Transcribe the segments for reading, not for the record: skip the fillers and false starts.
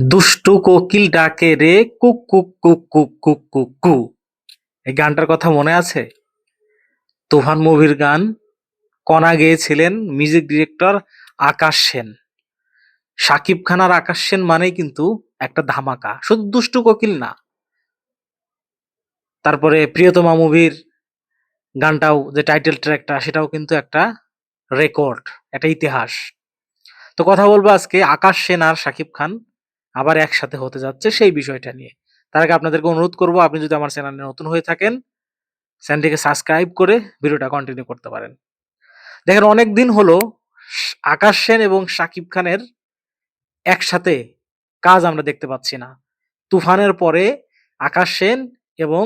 দুষ্টু কোকিল ডাকে রে cook cook cook cook cook cook কু। এই গানটার কথা মনে আছে? তুফান মুভির গান। কণা গেয়েছিলেন মিউজিক ডিরেক্টর আকাশ সেন। শাকিব খান আর আকাশ সেন মানেই কিন্তু একটা ধামাকা, শুধু দুষ্টু কোকিল না, তারপরে প্রিয়তমা মুভির গানটাও, যে টাইটেল ট্র্যাকটা, সেটাও কিন্তু একটা রেকর্ড, একটা ইতিহাস। তো কথা বলবো আজকে আকাশ সেন আর শাকিব খান আবার একসাথে হতে যাচ্ছে সেই বিষয়টা নিয়ে। তার আগে আপনাদেরকে অনুরোধ করবো, আপনি যদি আমার চ্যানেলে নতুন হয়ে থাকেন, চ্যানেলটিকে সাবস্ক্রাইব করে ভিডিওটা কন্টিনিউ করতে পারেন। দেখেন, অনেক দিন হলো আকাশ সেন এবং শাকিব খানের একসাথে কাজ আমরা দেখতে পাচ্ছি না। তুফানের পরে আকাশ সেন এবং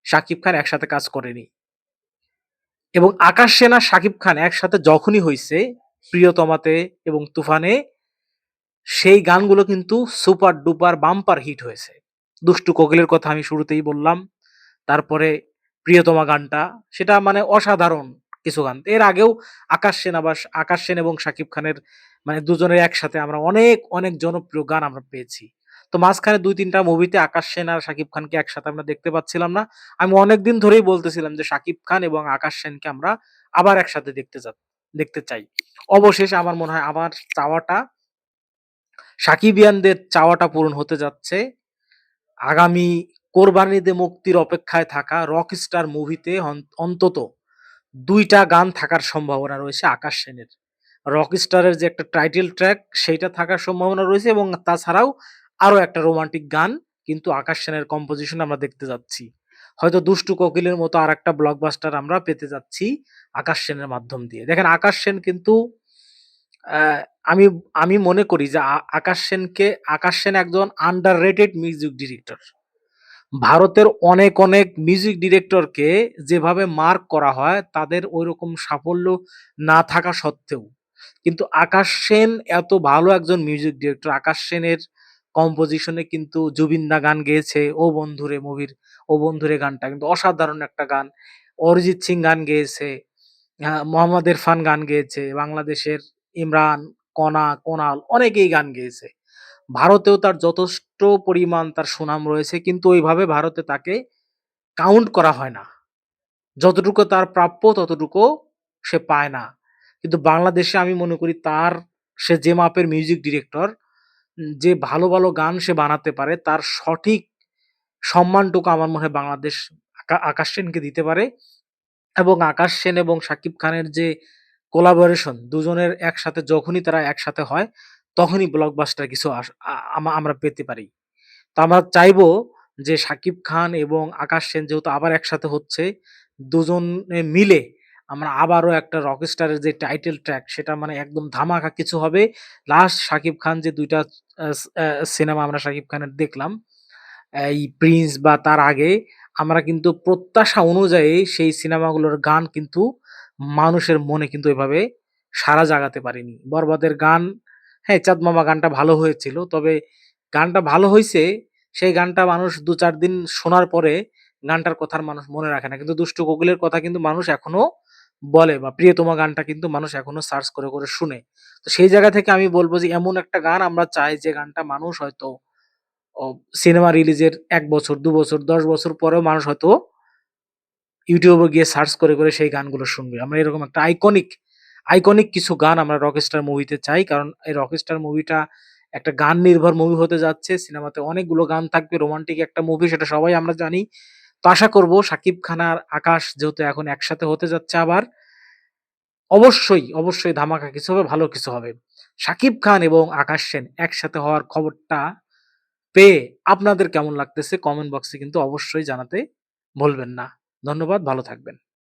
শাকিব খান একসাথে কাজ করেনি, এবং আকাশ সেন আর শাকিব খান একসাথে যখনই হয়েছে প্রিয়তমাতে এবং তুফানে, সেই গানগুলো কিন্তু সুপার ডুপার বাম্পার হিট হয়েছে। দুষ্টু কোকিলের কথা আমি শুরুতেই বললাম, তারপরে প্রিয়তমা গানটা, সেটা মানে অসাধারণ কিছু গান। এর আগেও আকাশ সেন এবং শাকিব খানের মানে দুজনের একসাথে আমরা অনেক অনেক জনপ্রিয় গান আমরা পেয়েছি। তো মাঝখানে ২-৩টা মুভিতে আকাশ সেন আর শাকিব খানকে একসাথে আমরা দেখতে পাচ্ছিলাম না। আমি অনেকদিন ধরেই বলতেছিলাম যে শাকিব খান এবং আকাশ সেনকে আমরা আবার একসাথে দেখতে চাই। অবশেষে আমার মনে হয় আমার চাওয়াটা, সাকিবিয়ানদের চাওয়াটা পূরণ হতে যাচ্ছে। আগামী কোরবানিতে মুক্তির অপেক্ষায় থাকা রকস্টার মুভিতে অন্তত ২টা গান থাকার সম্ভাবনা রয়েছে আকাশ সেনের। রকস্টারের যে একটা টাইটেল ট্র্যাক, সেইটা থাকার সম্ভাবনা রয়েছে, এবং তাছাড়াও আরো একটা রোমান্টিক গান কিন্তু আকাশ সেনের কম্পোজিশনে আমরা দেখতে যাচ্ছি। হয়তো দুষ্টু কোকিলের মতো আরেকটা ব্লকবাস্টার আমরা পেতে যাচ্ছি আকাশ সেনের মাধ্যম দিয়ে। দেখেন, আকাশ সেন কিন্তু আ আমি আমি মনে করি যে আকাশ সেন একজন আন্ডাররেটেড মিউজিক ডিরেক্টর। ভারতের অনেক অনেক মিউজিক ডিরেক্টরকে যেভাবে মার্ক করা হয়, তাদের ঐরকম সাফল্য না থাকা সত্ত্বেও কিন্তু আকাশ সেন এত ভালো একজন মিউজিক ডিরেক্টর। আকাশ সেনের কম্পোজিশনে কিন্তু জুবিন দা গান গেয়েছে 'ও বন্ধুরে' মুভির 'ও বন্ধুরে' গানটা কিন্তু অসাধারণ একটা গান। অরিজিৎ সিং গান গেয়েছে, মোহাম্মদ ইরফান গান গেয়েছে, বাংলাদেশের ইমরান, কণা, কোনাল অনেকেই গান গেয়েছে। ভারতেও তার যথেষ্ট পরিমাণ তার সুনাম রয়েছে, কিন্তু ওইভাবে ভারতে তাকে কাউন্ট করা হয় না। যতটুকু তার প্রাপ্য ততটুকু সে পায় না। কিন্তু বাংলাদেশে আমি মনে করি সে যে মাপের মিউজিক ডিরেক্টর, যে ভালো, ভালো গান সে বানাতে পারে, তার সঠিক সম্মানটুকু আমার মনে হয় বাংলাদেশ আকাশ সেনকে দিতে পারে। এবং আকাশ সেন এবং শাকিব খানের যে কোলাবোরেশন, দুজনের একসাথে যখনই তারা একসাথে হয়, তখনই ব্লকবাস্টার কিছু আমরা পেতে পারি। তো আমরা চাইবো যে শাকিব খান এবং আকাশ সেন যেহেতু আবার একসাথে হচ্ছে, দুজনে মিলে আমরা আবারও একটা রকস্টারের যে টাইটেল ট্র্যাক, সেটা মানে একদম ধামাকা কিছু হবে। লাস্ট শাকিব খান যে ২ টা সিনেমা আমরা শাকিব খানের দেখলাম, এই 'প্রিন্স' বা তার আগে, আমরা কিন্তু প্রত্যাশা অনুযায়ী সেই সিনেমাগুলোর গান কিন্তু মানুষের মনে কিন্তু এভাবে সাড়া জাগাতে পারেনি। 'বরবাদের' গান, হ্যাঁ, 'চাঁদ মামা' গানটা ভালো হয়েছিল। তবে গানটা ভালো হইছে, সেই গানটা মানুষ ২-৪ দিন শোনার পরে গানটার কথা আর মানুষ মনে রাখে না। কিন্তু 'দুষ্টু কোকিলের' কথা কিন্তু মানুষ এখনো বলে, বা 'প্রিয়তমা' গানটা কিন্তু মানুষ এখনো সার্চ করে, করে শুনে। তো সেই জায়গা থেকে আমি বলব যে এমন একটা গান আমরা চাই, যে গানটা মানুষ হয়তো ও সিনেমা রিলিজের ১ বছর, ২ বছর, ১০ বছর পরেও মানুষ হয়তো YouTube এ গিয়ে সার্চ করে, করে সেই গানগুলো শুনবে। আমরা এরকম একটা আইকনিক কিছু গান আমরা রকস্টার মুভিতে চাই। কারণ এই রকস্টার মুভিটা একটা গান নির্ভর মুভি হতে যাচ্ছে। সিনেমাতে অনেকগুলো গান থাকবে। রোমান্টিক একটা মুভি, সেটা সবাই আমরা জানি। তো আশা করব শাকিব খান আর আকাশ যেহেতু এখন একসাথে হতে যাচ্ছে আবার, অবশ্যই, অবশ্যই ধামাকা কিছু হবে, ভালো কিছু হবে। শাকিব খান এবং আকাশ সেন একসাথে হওয়ার খবরটা পেয়ে আপনাদের কেমন লাগতেছে কমেন্ট বক্সে কিন্তু অবশ্যই জানাতে ভুলবেন না। ধন্যবাদ, ভালো থাকবেন।